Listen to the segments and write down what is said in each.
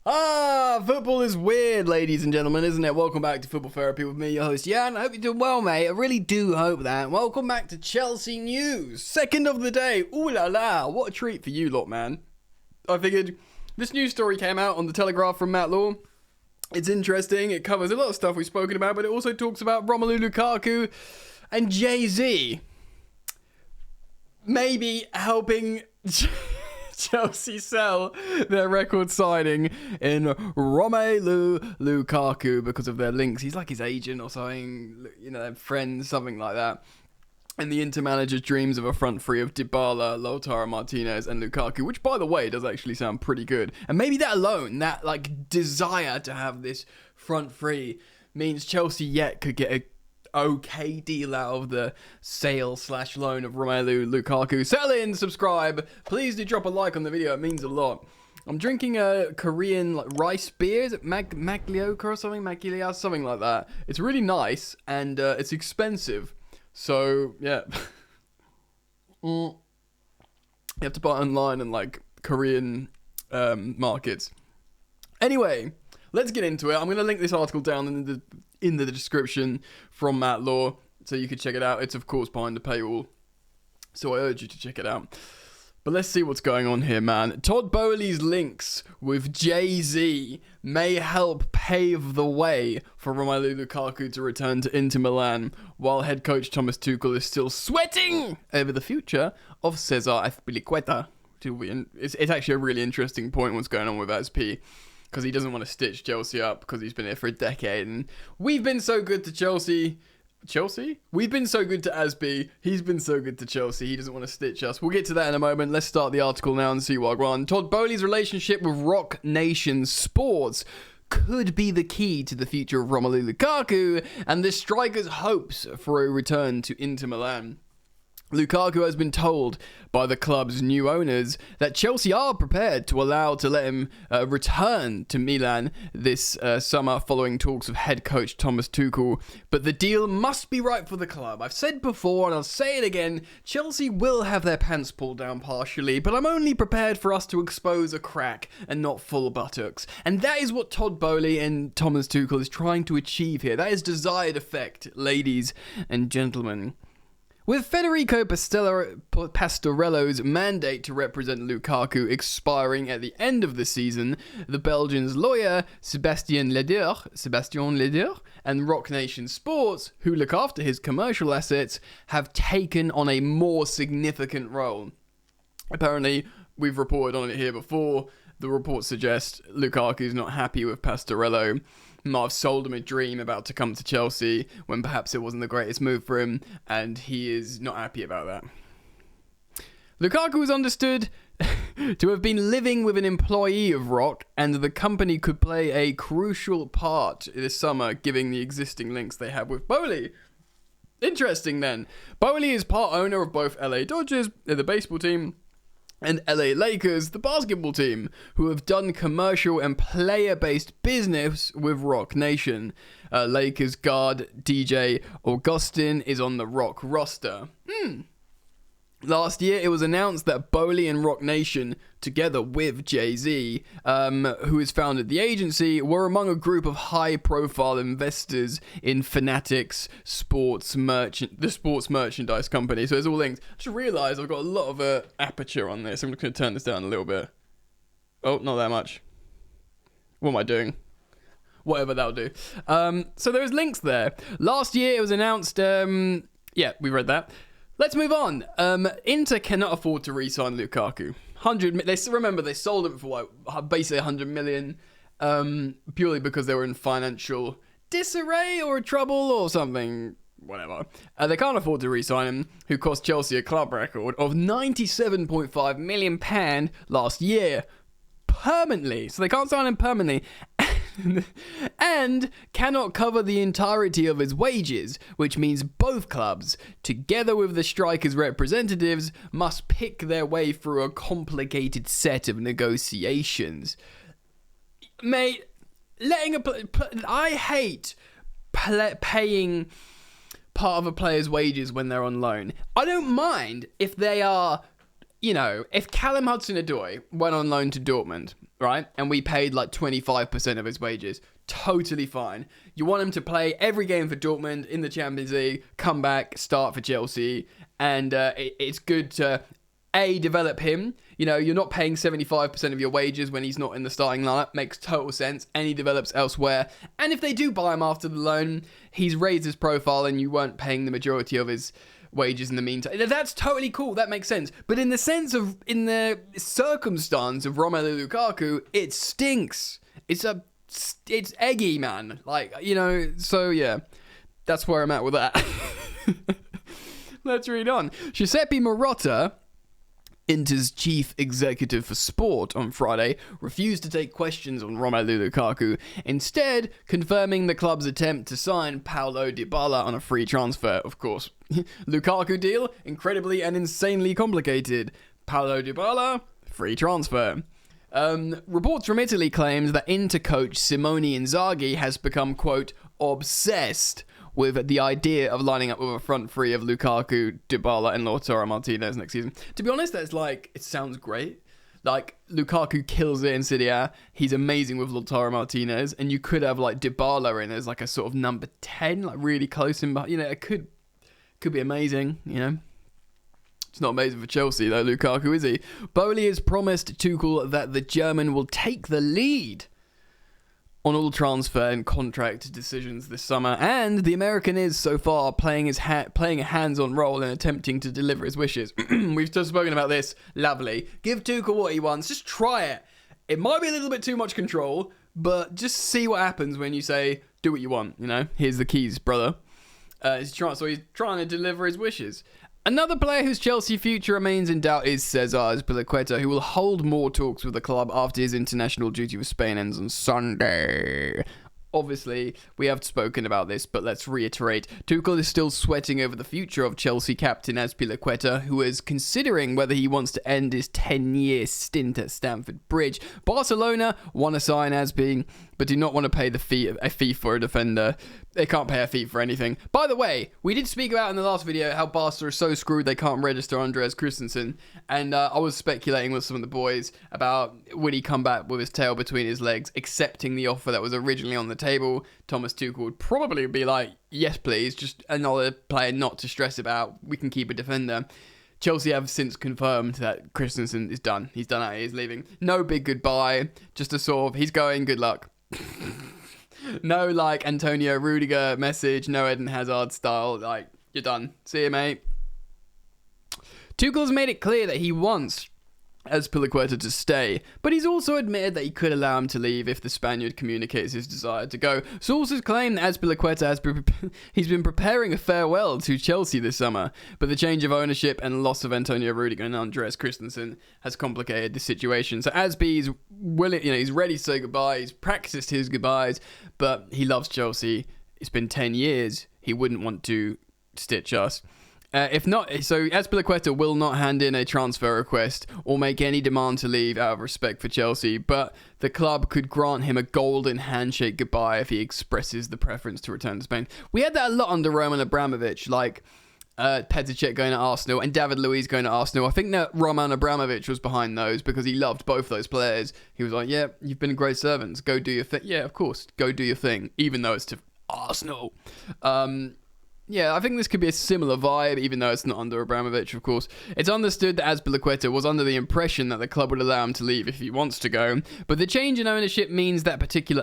Football is weird, ladies and gentlemen, isn't it? Welcome back to Football Therapy with me, your host, Jan. I hope you're doing well, mate. I really do hope that. Welcome back to Chelsea News. Second of the day. Ooh la la. What a treat for you lot, man. I figured this news story came out on the Telegraph from Matt Law. It's interesting. It covers a lot of stuff we've spoken about, but it also talks about Romelu Lukaku and Jay-Z maybe helping Chelsea sell their record signing in Romelu Lukaku because of their links. He's like his agent or something, you know, friends, something like that. And the Inter manager dreams of a front three of Dybala, Lautaro Martinez and Lukaku, which, by the way, does actually sound pretty good. And maybe that alone, that like desire to have this front three, means Chelsea yet could get a okay deal out of the sale/loan of Romelu Lukaku. Settle in, subscribe. Please do drop a like on the video. It means a lot. I'm drinking a Korean like rice beer. Is it Maglioka or something? Maglia, something like that. It's really nice and it's expensive. So yeah, you have to buy it online in like Korean markets. Anyway, let's get into it. I'm going to link this article down in the description from Matt Law, so you can check it out. It's of course behind the paywall, so I urge you to check it out. But let's see what's going on here, man. Todd Boehly's links with Jay-Z may help pave the way for Romelu Lukaku to return to Inter Milan, while head coach Thomas Tuchel is still sweating over the future of Cesar Azpilicueta. It's actually a really interesting point what's going on with Azpi, because he doesn't want to stitch Chelsea up because he's been here for a decade. And we've been so good to Chelsea? We've been so good to Azpi. He's been so good to Chelsea. He doesn't want to stitch us. We'll get to that in a moment. Let's start the article now and see what I want. Todd Boehly's relationship with Rock Nation Sports could be the key to the future of Romelu Lukaku and the striker's hopes for a return to Inter Milan. Lukaku has been told by the club's new owners that Chelsea are prepared to let him return to Milan this summer following talks of head coach Thomas Tuchel, but the deal must be right for the club. I've said before and I'll say it again, Chelsea will have their pants pulled down partially, but I'm only prepared for us to expose a crack and not full buttocks. And that is what Todd Boehly and Thomas Tuchel is trying to achieve here. That is desired effect, ladies and gentlemen. With Federico Pastorello's mandate to represent Lukaku expiring at the end of the season, the Belgian's lawyer, Sébastien Leder, and Rock Nation Sports, who look after his commercial assets, have taken on a more significant role. Apparently, we've reported on it here before. The reports suggest Lukaku is not happy with Pastorello. Might have sold him a dream about to come to Chelsea when perhaps it wasn't the greatest move for him, and he is not happy about that. Lukaku was understood to have been living with an employee of Rock, and the company could play a crucial part this summer, given the existing links they have with Boehly. Interesting then. Boehly is part owner of both LA Dodgers, the baseball team, and LA Lakers, the basketball team, who have done commercial and player-based business with Rock Nation. Lakers guard DJ Augustin is on the Rock roster. Last year, it was announced that Boehly and Rock Nation, together with Jay-Z, who has founded the agency, were among a group of high-profile investors in Fanatics the sports merchandise company. So it's all linked. I just realised I've got a lot of aperture on this. I'm just going to turn this down a little bit. Oh, not that much. What am I doing? Whatever that'll do. So there's links there. Last year, it was announced... yeah, we read that. Let's move on. Inter cannot afford to re-sign Lukaku. They sold him for basically 100 million, purely because they were in financial disarray or trouble or something, whatever. They can't afford to re-sign him, who cost Chelsea a club record of £97.5 million last year, permanently. So they can't sign him permanently. And cannot cover the entirety of his wages, which means both clubs, together with the striker's representatives, must pick their way through a complicated set of negotiations. Mate, I hate paying part of a player's wages when they're on loan. I don't mind if they are you know, if Callum Hudson-Odoi went on loan to Dortmund, right, and we paid like 25% of his wages, totally fine. You want him to play every game for Dortmund in the Champions League, come back, start for Chelsea, and it's good to, A, develop him. You know, you're not paying 75% of your wages when he's not in the starting lineup. Makes total sense. And he develops elsewhere. And if they do buy him after the loan, he's raised his profile and you weren't paying the majority of his wages in the meantime. That's totally cool. That makes sense. But in the circumstance of Romelu Lukaku, it stinks. It's eggy, man. Like, you know, so yeah, that's where I'm at with that. Let's read on. Giuseppe Marotta, Inter's chief executive for sport, on Friday refused to take questions on Romelu Lukaku, instead confirming the club's attempt to sign Paulo Dybala on a free transfer, of course. Lukaku deal, incredibly and insanely complicated. Paulo Dybala, free transfer. Reports from Italy claimed that Inter coach Simone Inzaghi has become, quote, obsessed with the idea of lining up with a front three of Lukaku, Dybala, and Lautaro Martinez next season. To be honest, that's like, it sounds great. Like, Lukaku kills it in Serie A. He's amazing with Lautaro Martinez, and you could have like Dybala in as like a sort of number 10, like really close in, but you know, it could be amazing, you know. It's not amazing for Chelsea though, Lukaku, is he? Boehly has promised Tuchel that the German will take the lead on all transfer and contract decisions this summer, and the American is so far playing a hands-on role in attempting to deliver his wishes. We've just spoken about this. Lovely. Give Tuchel what he wants. Just try it. It might be a little bit too much control, but just see what happens when you say, do what you want. You know, here's the keys, brother. He's trying to deliver his wishes. Another player whose Chelsea future remains in doubt is Cesar Azpilicueta, who will hold more talks with the club after his international duty with Spain ends on Sunday. Obviously, we have spoken about this, but let's reiterate. Tuchel is still sweating over the future of Chelsea captain Azpilicueta, who is considering whether he wants to end his 10-year stint at Stamford Bridge. Barcelona want to sign Azpi, but do not want to pay a fee for a defender. They can't pay a fee for anything. By the way, we did speak about in the last video how Barca are so screwed they can't register Andreas Christensen, and I was speculating with some of the boys about would he come back with his tail between his legs, accepting the offer that was originally on the table. Thomas Tuchel would probably be like, yes please, just another player not to stress about, we can keep a defender. Chelsea have since confirmed that Christensen is done. He's done out, he's leaving. No big goodbye, just a sort of, he's going, good luck. No, like, Antonio Rudiger message, no Eden Hazard style, like, you're done. See you, mate. Tuchel's made it clear that he wants Azpilicueta to stay, but he's also admitted that he could allow him to leave if the Spaniard communicates his desire to go. Sources claim that Azpilicueta he's been preparing a farewell to Chelsea this summer, but the change of ownership and loss of Antonio Rudiger and Andreas Christensen has complicated the situation. So Azpi is willing, you know, he's ready to say goodbye. He's practiced his goodbyes, but he loves Chelsea. It's been 10 years. He wouldn't want to stitch us. If not, so Azpilicueta will not hand in a transfer request or make any demand to leave out of respect for Chelsea, but the club could grant him a golden handshake goodbye if he expresses the preference to return to Spain. We had that a lot under Roman Abramovich, like Petr Cech going to Arsenal and David Luiz going to Arsenal. I think that Roman Abramovich was behind those because he loved both those players. He was like, yeah, you've been great servants. Go do your thing. Yeah, of course, go do your thing, even though it's to Arsenal. Yeah, I think this could be a similar vibe, even though it's not under Abramovich, of course. It's understood that Azpilicueta was under the impression that the club would allow him to leave if he wants to go, but the change in ownership means that particular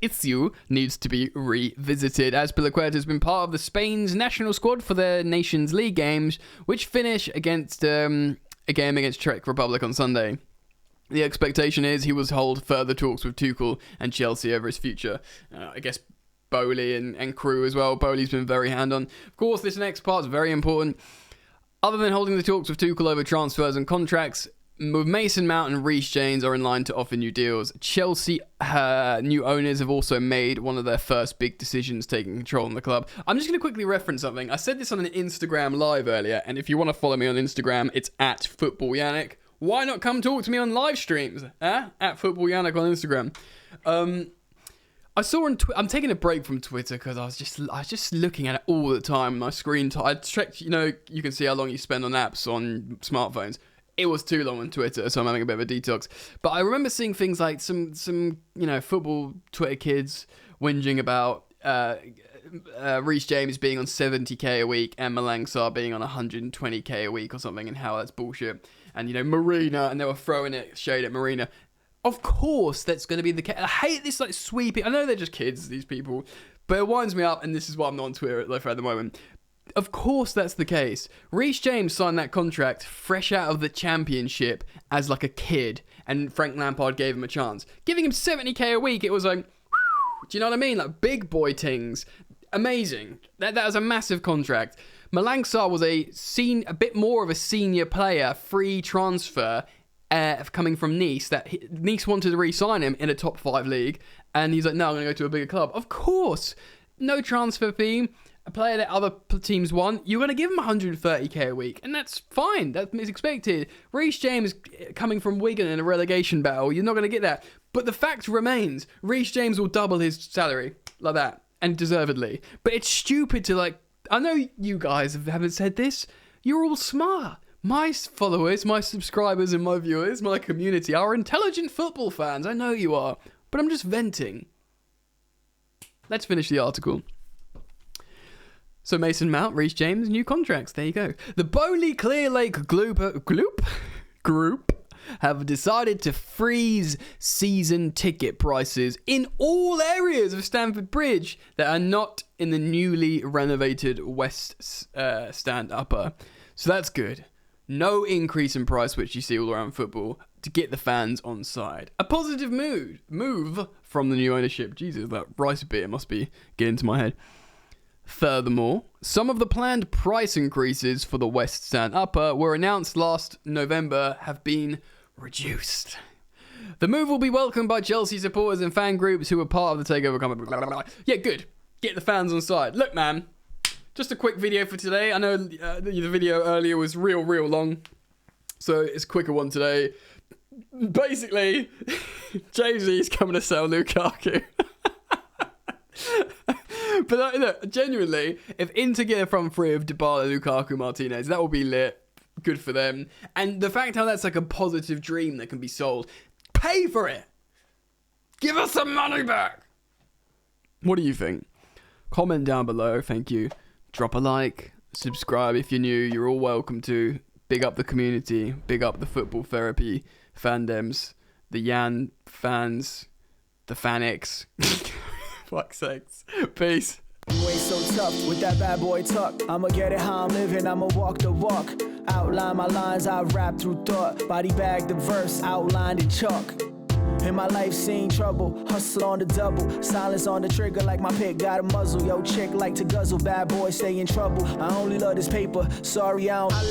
issue needs to be revisited. Azpilicueta has been part of the Spain's national squad for their Nations League games, which finish against a game against Czech Republic on Sunday. The expectation is he will hold further talks with Tuchel and Chelsea over his future. I guess Boehly and crew as well. Boehly's been very hand-on. Of course, this next part is very important. Other than holding the talks with Tuchel over transfers and contracts, with Mason Mount and Reece James are in line to offer new deals. Chelsea new owners have also made one of their first big decisions taking control in the club. I'm just going to quickly reference something. I said this on an Instagram live earlier, and if you want to follow me on Instagram, it's at FootballYannick. Why not come talk to me on live streams? At FootballYannick on Instagram. I saw on I'm taking a break from Twitter because I was just looking at it all the time. My screen time. I checked. You know, you can see how long you spend on apps on smartphones. It was too long on Twitter, so I'm having a bit of a detox. But I remember seeing things like some football Twitter kids whinging about Reece James being on 70k a week and Malang Sarr being on 120k a week or something, and how that's bullshit. And Marina, and they were throwing shade at Marina. Of course, that's going to be the case. I hate this sweeping. I know they're just kids, these people, but it winds me up. And this is why I'm not on Twitter at the moment. Of course, that's the case. Reece James signed that contract fresh out of the Championship as a kid, and Frank Lampard gave him a chance, giving him 70k a week. It was do you know what I mean? Big boy things. Amazing. That was a massive contract. Malang Sarr was a bit more of a senior player, free transfer, coming from Nice. Nice wanted to re-sign him in a top 5 league, and he's like, no, I'm going to go to a bigger club. Of course, no transfer fee. A player that other teams want, you're going to give him 130k a week, and that's fine. That is expected. Reece James coming from Wigan in a relegation battle, you're not going to get that. But the fact remains, Reece James will double his salary like that, and deservedly. But it's stupid to I know you guys haven't said this. You're all smart. My followers, my subscribers, and my viewers, my community are intelligent football fans. I know you are, but I'm just venting. Let's finish the article. So Mason Mount, Reece James, new contracts. There you go. The Boehly Clear Lake Group have decided to freeze season ticket prices in all areas of Stamford Bridge that are not in the newly renovated West Stand Upper. So that's good. No increase in price, which you see all around football, to get the fans on side. A positive move from the new ownership. Jesus, that rice beer must be getting to my head. Furthermore, some of the planned price increases for the West Stand Upper were announced last November have been reduced. The move will be welcomed by Chelsea supporters and fan groups who were part of the takeover. Yeah, good. Get the fans on side. Look, man, just a quick video for today. I know the video earlier was real long, so it's a quicker one today. Basically, Jay-Z's coming to sell Lukaku. But look, genuinely, if Inter get a front three of Dybala, Lukaku, Martinez, that will be lit. Good for them. And the fact how that's a positive dream that can be sold. Pay for it. Give us some money back. What do you think? Comment down below. Thank you. Drop a like. Subscribe if you're new. You're all welcome to. Big up the community. Big up the football therapy fandoms. The Yan fans. The Fanix. Fuck's sakes. Peace. You ain't so tough with that bad boy talk. I'ma get it how I'm living, I'ma walk the walk. Outline my lines, I rap through thought. Body bag the verse, outlined in chalk. In my life seen trouble, hustle on the double. Silence on the trigger like my pick got a muzzle. Yo chick like to guzzle, bad boy stay in trouble. I only love this paper, sorry I don't